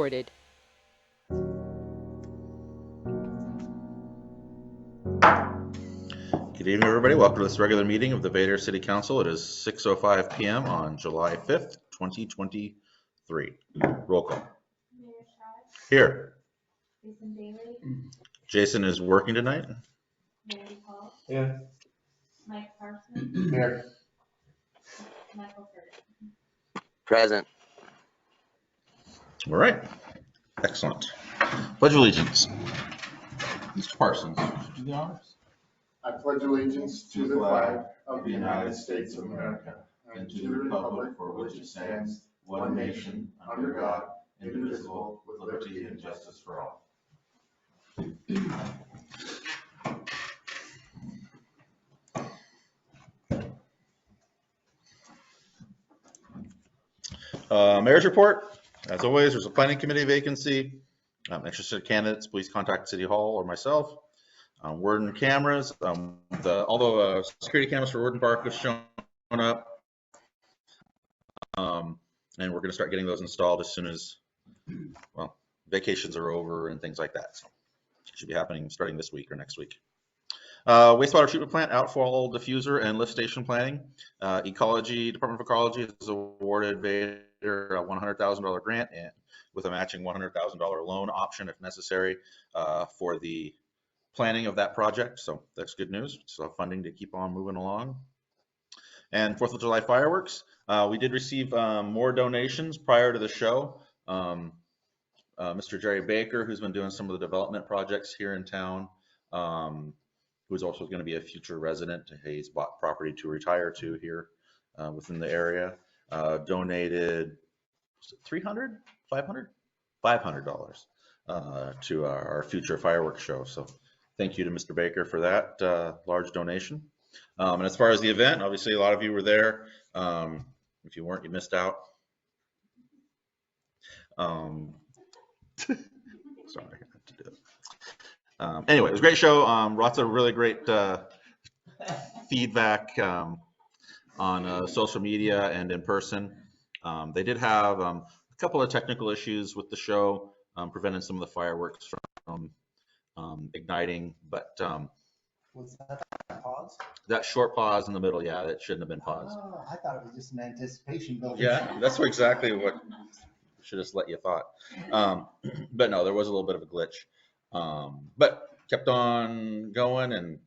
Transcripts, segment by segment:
recorded. Good evening, everybody. Welcome to this regular meeting of the Vader City Council. It is 6:05 p.m. on July 5th, 2023. Roll call. Mayor Scott, Here. Jason Bailey, Jason is working tonight. Randy Paul, Here. Mike Carson, Here. Michael Ferguson. Present. All right. Excellent. Pledge of allegiance. Mr. Parsons, do the honors. I pledge allegiance to the flag of the United States of America and to the republic for which it stands, one nation, under God, indivisible, with liberty and justice for all. Mayor's report. As always, there's a planning committee vacancy. Interested candidates, please contact City Hall or myself. Worden cameras, although security cameras for Worden Park have shown up, and we're going to start getting those installed as soon as, well, vacations are over and things like that. So it should be happening starting this week or next week. Wastewater treatment plant, outfall diffuser, and lift station planning. Department of Ecology has awarded Vader a $100,000 grant and with a matching $100,000 loan option if necessary for the planning of that project. So that's good news. So funding to keep on moving along. And 4th of July fireworks. We did receive more donations prior to the show. Mr. Jerry Baker, who's been doing some of the development projects here in town, who's also going to be a future resident. He's bought property to retire to here within the area. Donated $300, $500 to our future fireworks show. So thank you to Mr. Baker for that large donation. And as far as the event, obviously a lot of you were there. If you weren't, you missed out. Sorry, I have to do it. Anyway, it was a great show. Lots of really great feedback on social media and in person. They did have a couple of technical issues with the show, preventing some of the fireworks from igniting, but Was that a pause? that short pause in the middle, yeah, that shouldn't have been paused. Oh, I thought it was just an anticipation building. Yeah, that's exactly what should have let you thought. But no, there was a little bit of a glitch, but kept on going, and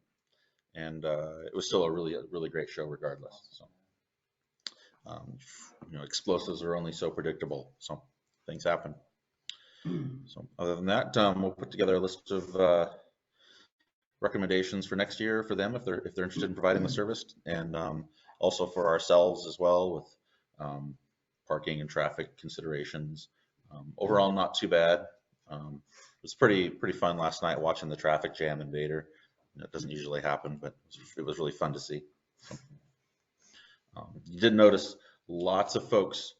it was still a really great show regardless. So, explosives are only so predictable, so things happen. So other than that, we'll put together a list of recommendations for next year for them if they're interested in providing the service, and also for ourselves as well with parking and traffic considerations. Overall, not too bad. It was pretty fun last night watching the traffic jam in Vader. It doesn't usually happen, but it was really fun to see. You did notice lots of folks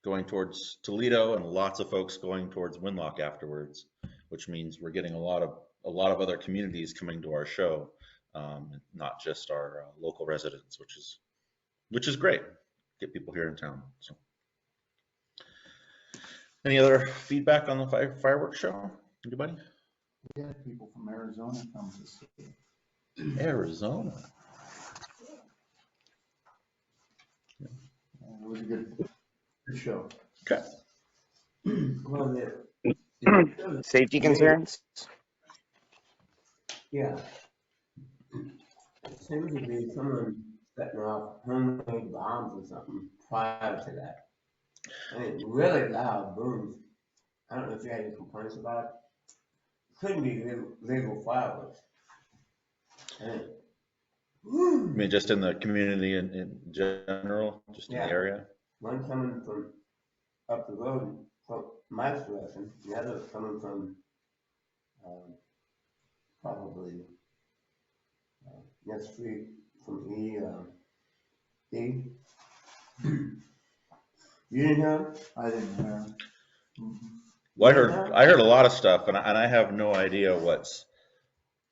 going towards Toledo and lots of folks going towards Winlock afterwards, which means we're getting a lot of other communities coming to our show, not just our local residents, which is great. Get people here in town. So, any other feedback on the fireworks show? Anybody? We had people from Arizona come to see. Arizona. It was a good show. Okay. Well, Safety concerns? Yeah. It seems to be someone setting off homemade bombs or something prior to that. I mean, really loud booms. I don't know if you had any complaints about it. Couldn't be legal fireworks. I mean, just in the community in general, just in the area? One coming from up the road from my direction, the other coming from probably next street from E. You didn't hear him? I didn't hear. Well, I heard a lot of stuff, and I have no idea what's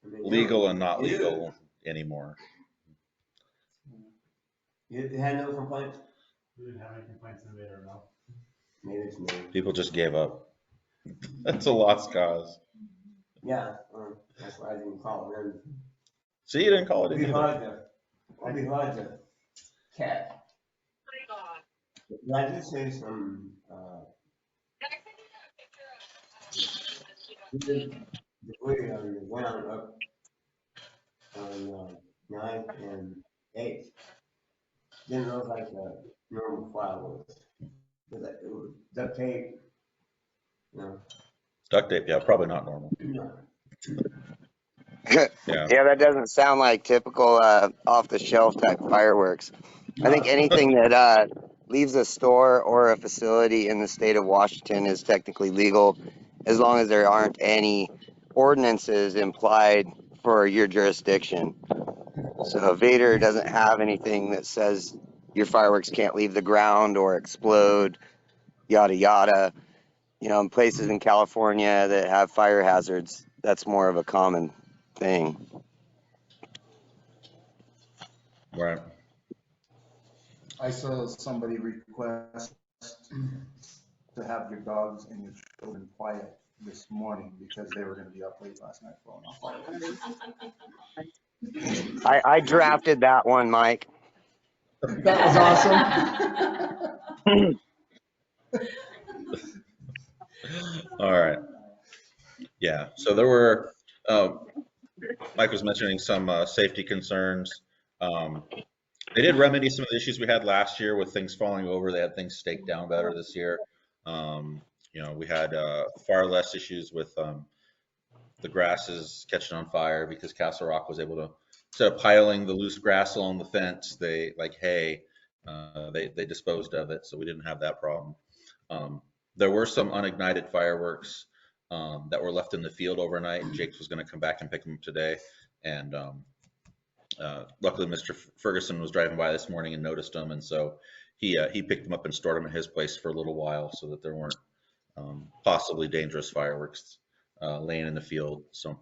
legal and not legal anymore. You had no complaints? We didn't have any complaints in Vader, no. Maybe it's me. People just gave up. That's a lost cause. Yeah, that's why I didn't call it in. See, you didn't call it It'd in be either. hard to catch. But I did say some, debris on the ground up on, 9th and 8th. Didn't look like a normal fireworks. It was duct tape, you know. Duct tape, yeah, probably not normal. Yeah, Yeah. that doesn't sound like typical off the shelf type fireworks. I think anything that leaves a store or a facility in the state of Washington is technically legal, as long as there aren't any ordinances implied for your jurisdiction. So Vader doesn't have anything that says your fireworks can't leave the ground or explode, yada yada. You know, in places in California that have fire hazards, that's more of a common thing. Right. I saw somebody request to have your dogs and your children quiet this morning because they were gonna be up late last night blowing off fireworks. I drafted that one, Mike. That was awesome. All right. Yeah. So there were, Mike was mentioning some safety concerns. They did remedy some of the issues we had last year with things falling over. They had things staked down better this year. We had far less issues with the grasses catching on fire because Castle Rock was able to, instead of piling the loose grass along the fence, they like hay, they disposed of it, so we didn't have that problem. There were some unignited fireworks that were left in the field overnight, and Jake was going to come back and pick them up today. And luckily, Mr. Ferguson was driving by this morning and noticed them, and so he picked them up and stored them at his place for a little while so that there weren't possibly dangerous fireworks laying in the field. So,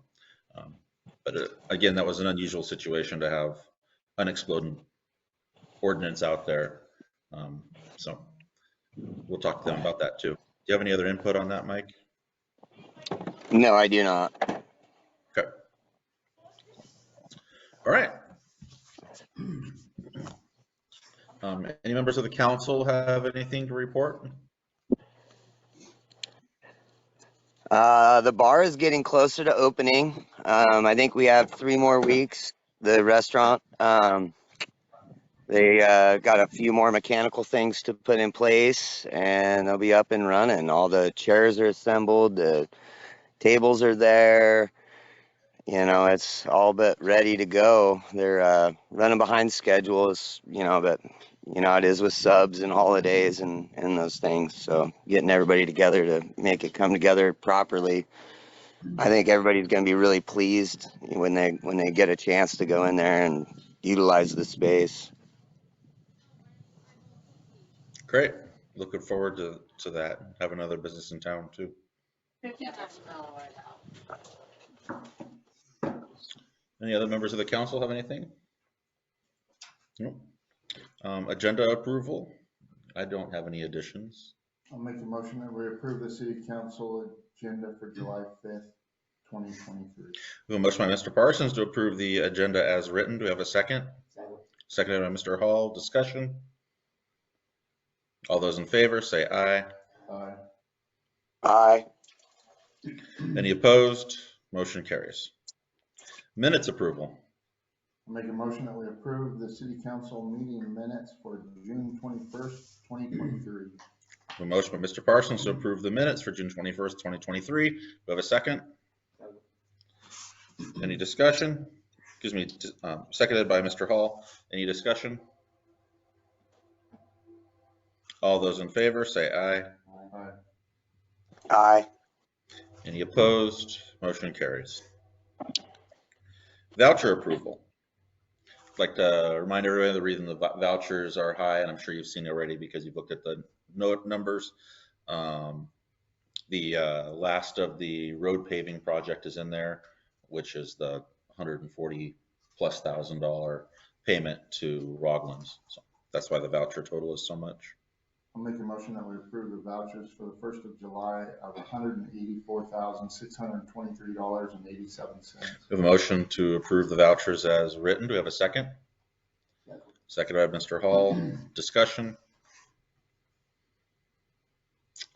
but again, that was an unusual situation to have unexploded ordnance out there. So we'll talk to them about that too. Do you have any other input on that, Mike? No, I do not. Okay. All right. Any members of the council have anything to report? The bar is getting closer to opening. I think we have 3 more weeks. The restaurant, they got a few more mechanical things to put in place, and they'll be up and running. All the chairs are assembled, the tables are there. You know, it's all but ready to go. They're running behind schedules, but it is with subs and holidays and those things. So getting everybody together to make it come together properly. I think everybody's going to be really pleased when they get a chance to go in there and utilize the space. Great. Looking forward to that. Have another business in town too. Any other members of the council have anything? Nope. Agenda approval. I don't have any additions. I'll make a motion that we approve the city council agenda for July 5th, 2023. We have a motion by Mr. Parsons to approve the agenda as written. Do we have a second? Seconded by Mr. Hall. Discussion. All those in favor say aye. Aye. Aye. Any opposed? Motion carries. Minutes approval. I'll make a motion that we approve the city council meeting minutes for June 21st, 2023. A motion by Mr. Parsons to approve the minutes for June 21st, 2023. Do we have a second? Any discussion? Excuse me, seconded by Mr. Hall. Any discussion? All those in favor say aye. Aye. Aye. Any opposed? Motion carries. Voucher approval. I'd like to remind everybody the reason the vouchers are high, and I'm sure you've seen already because you've looked at the note numbers. The last of the road paving project is in there, which is the $140,000+ payment to Roglan's. So that's why the voucher total is so much. I'll make a motion that we approve the vouchers for the 1st of July of $184,623.87. We have a motion to approve the vouchers as written. Do we have a second? Seconded by Mr. Hall. Discussion?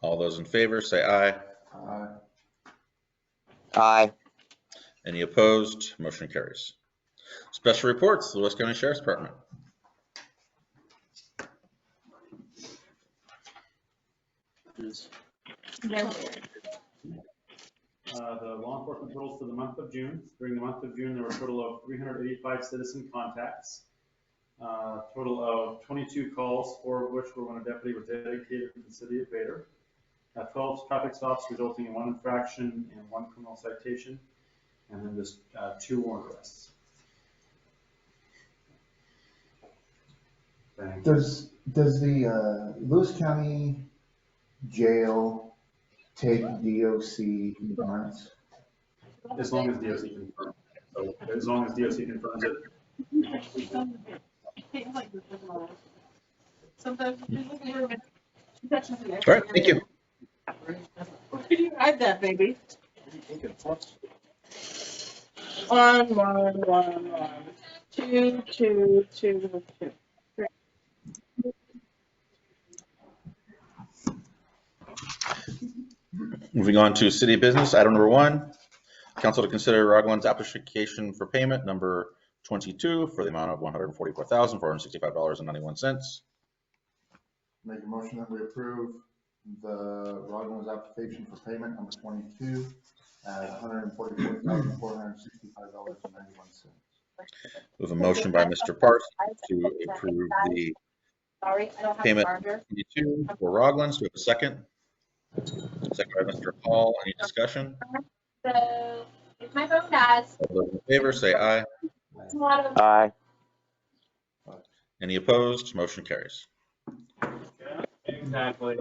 All those in favor say aye. Aye. Aye. Any opposed? Motion carries. Special reports, Lewis County Sheriff's Department. The law enforcement totals for the month of June. During the month of June, there were a total of 385 citizen contacts. Total of 22 calls, 4 of which were when a deputy was dedicated to the city of Vader. 12 traffic stops resulting in 1 infraction and 1 criminal citation, and then just 2 warrant arrests. Thank you. Does the Lewis County Jail take DOC insurance? As long as DOC confirms. So as long as DOC confirms it. All right, thank you. Can you hide that, baby? 1, 1, 1, 1. 2, 2, 2, 2. Moving on to city business, item number 1. Council to consider Raglan's application for payment number 22 for the amount of $144,465.91. Make a motion that we approve the Rollins application for payment number 22 at $144,465.91. We have a motion by Mr. Parsons to approve the Sorry, I don't have a payment charger. 22 for Raglan's. Do we have a second? Second by Mr. Hall. Any discussion? So, if my phone dies, All those in favor say aye. it's a lot of. Aye. Any opposed? Motion carries. Exactly.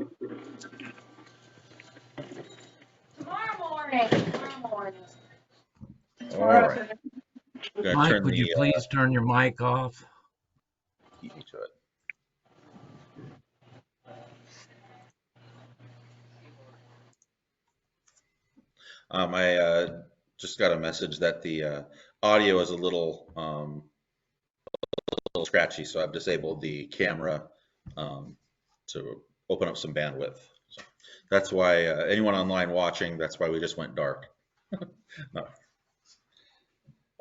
Tomorrow morning. All right. We're gonna Mike, turn would you the please turn your mic off? TV to it. I just got a message that the audio is a little scratchy, so I've disabled the camera to open up some bandwidth. So that's why anyone online watching, that's why we just went dark. No.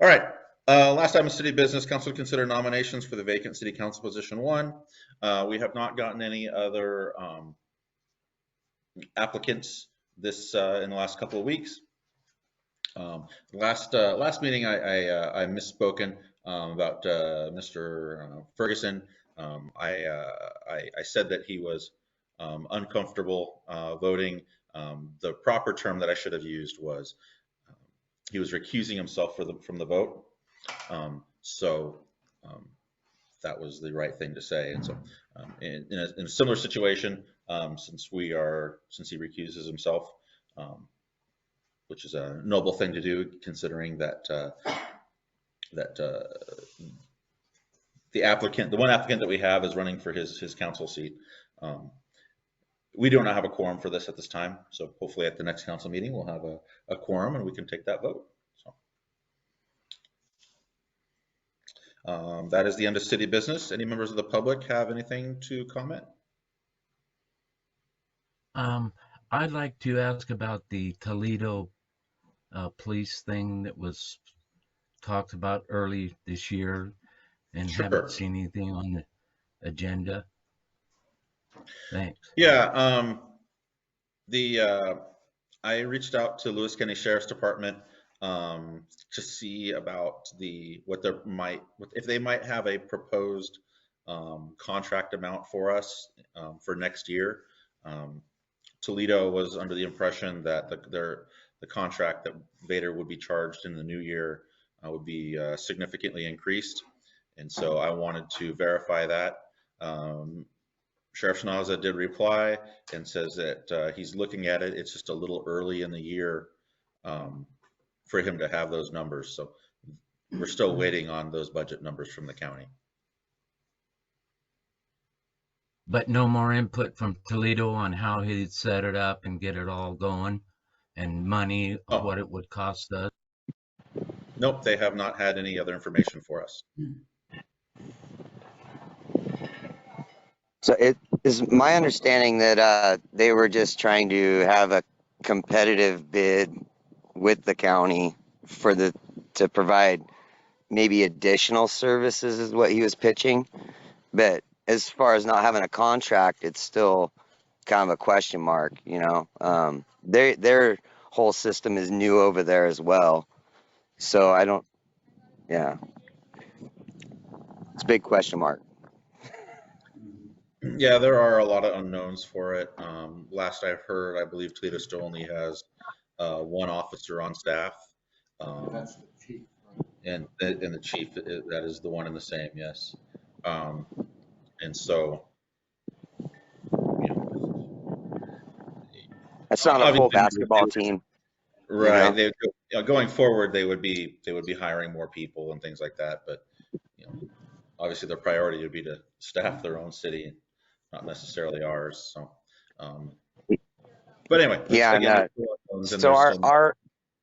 All right. Last item of city business, council to consider nominations for the vacant city council position 1. We have not gotten any other applicants this in the last couple of weeks. Last meeting I misspoken about Mr. Ferguson. I said that he was uncomfortable voting. The proper term that I should have used was he was recusing himself from the vote. That was the right thing to say. And so in a similar situation, since he recuses himself, which is a noble thing to do, considering that the one applicant that we have is running for his council seat. We do not have a quorum for this at this time, so hopefully at the next council meeting we'll have a quorum and we can take that vote. So that is the end of city business. Any members of the public have anything to comment? I'd like to ask about the Toledo police thing that was talked about early this year and Sure. haven't seen anything on the agenda. Thanks. Yeah, I reached out to Lewis County Sheriff's Department to see about if they might have a proposed contract amount for us for next year. Toledo was under the impression that the contract that Vader would be charged in the new year would be significantly increased, and so I wanted to verify that. Sheriff Schnaza did reply and says that he's looking at it. It's just a little early in the year for him to have those numbers. So we're still waiting on those budget numbers from the county. But no more input from Toledo on how he'd set it up and get it all going, and money, Oh. what it would cost us. Nope, they have not had any other information for us. So it is my understanding that they were just trying to have a competitive bid with the county to provide maybe additional services is what he was pitching. But as far as not having a contract, it's still kind of a question mark, you know. Their whole system is new over there as well. So I don't, yeah. It's a big question mark. Yeah, there are a lot of unknowns for it. Last I've heard, I believe Toledo still only has one officer on staff. That's the chief, right? And the chief, that is the one and the same, yes. And so, you know, That's not a full obviously, basketball team. right? You They going forward, they would be hiring more people and things like that. But you know, obviously, their priority would be to staff their own city, not necessarily ours. So, but anyway, Yeah, again, and, there's still unknowns and so there's still our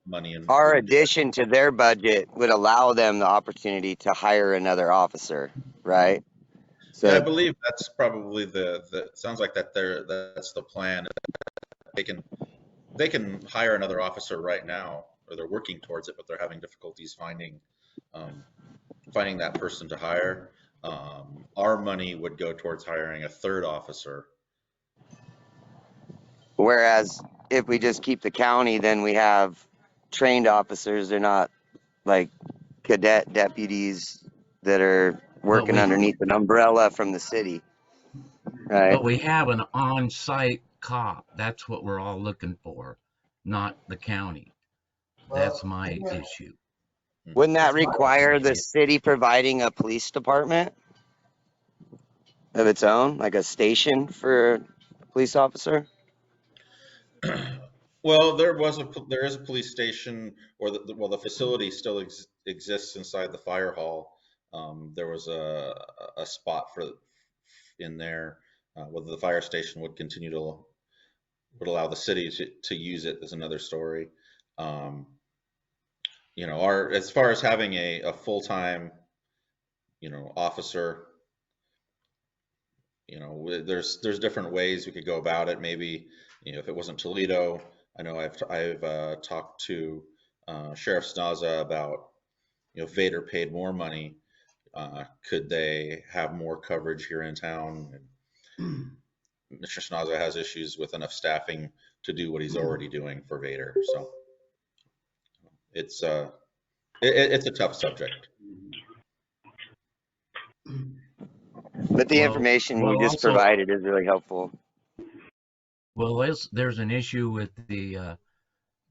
money and our addition to their budget would allow them the opportunity to hire another officer, right? Yeah, I So believe that's probably sounds like that's the plan. They can hire another officer right now, or they're working towards it, but they're having difficulties finding that person to hire. Our money would go towards hiring a third officer. whereas if we just keep the county, then we have trained officers. They're not like cadet deputies that are working we- underneath an umbrella from the city, right? But we have an on-site cop. That's what we're all looking for, not the county. That's my issue. Wouldn't that It's my require the opinion. city providing a police department of its own, like a station for a police officer? Well, there is a police station, or the facility still exists inside the fire hall. There was a spot in there. Whether the fire station would continue would allow the city to use it is another story. You know, as far as having a full-time, you know, officer, you know, there's different ways we could go about it. Maybe, you know, if it wasn't Toledo, I know I've talked to Sheriff Snaza about, you know, Vader paid more money. Could they have more coverage here in town? And Mr. Snaza has issues with enough staffing to do what he's already doing for Vader. So it's it's a tough subject. But the Well- information well, you just also- provided is really helpful. Well, there's an issue with the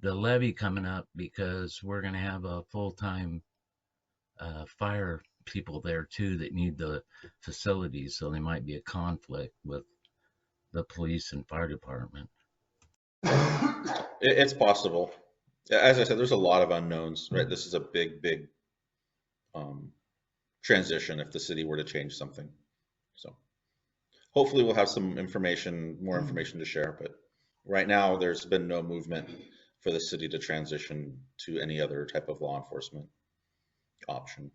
levy coming up because we're going to have a full-time fire people there too that need the facilities, so there might be a conflict with the police and fire department. It's possible. As I said, there's a lot of unknowns, right? This is a big transition if the city were to change something. So hopefully we'll have some more information to share, but right now there's been no movement for the city to transition to any other type of law enforcement option.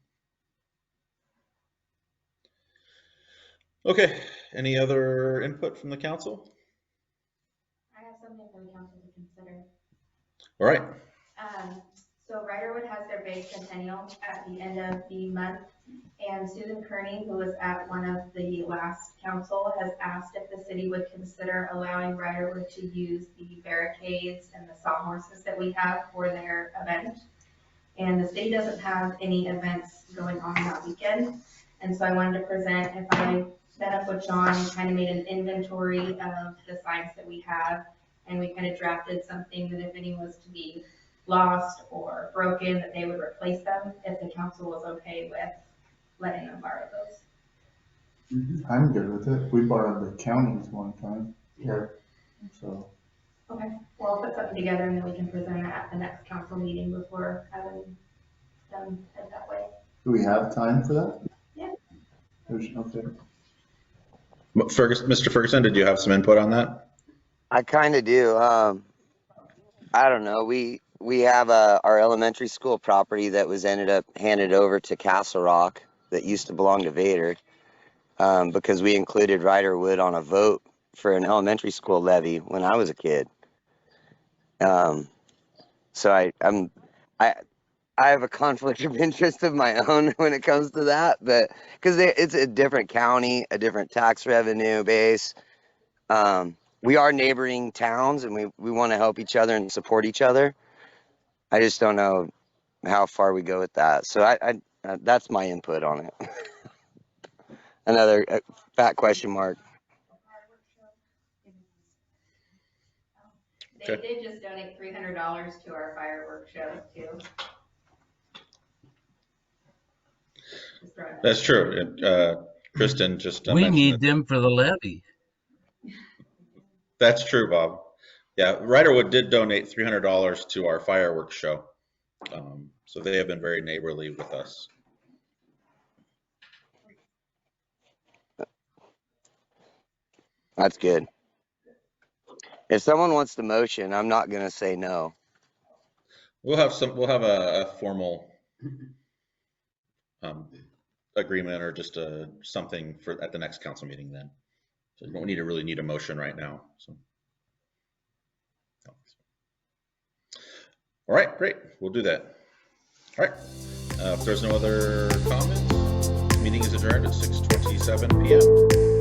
Okay, any other input from the council? I have something for the council to consider. All right. So Riderwood has their big centennial at the end of the month, and Susan Kearney, who was at one of the last council, has asked if the city would consider allowing Riderwood to use the barricades and the sawhorses that we have for their event. And the city doesn't have any events going on that weekend, and so I wanted to present, if I met up with John and kind of made an inventory of the signs that we have, and we kind of drafted something that if any was to be lost or broken, that they would replace them if the council was okay with letting them borrow those. I'm good with it. We borrowed the counties one time. Yeah. So, Okay, well, I'll put something together and then we can present it at the next council meeting before having done it that way. do we have time for that? Yeah. Okay. Mr. Ferguson, did you have some input on that? I kind of do. I don't know. We have our elementary school property that was ended up handed over to Castle Rock that used to belong to Vader, because we included Riderwood on a vote for an elementary school levy when I was a kid. So I have a conflict of interest of my own when it comes to that, but because it's a different county, a different tax revenue base. We are neighboring towns, and we want to help each other and support each other. I just don't know how far we go with that. So I that's my input on it. Another fat question mark. They did just donate $300 to our fireworks show too. Just throwing that That's out. true. Kristen just We mentioned need it. them for the levy. That's true, Bob. Yeah, Riderwood did donate $300 to our fireworks show. So they have been very neighborly with us. That's good. If someone wants the motion, I'm not gonna say no. We'll have a formal agreement or just something for at the next council meeting then. So you don't really need a motion right now. So. All right, great. We'll do that. All right. If there's no other comments, meeting is adjourned at 6:27 p.m.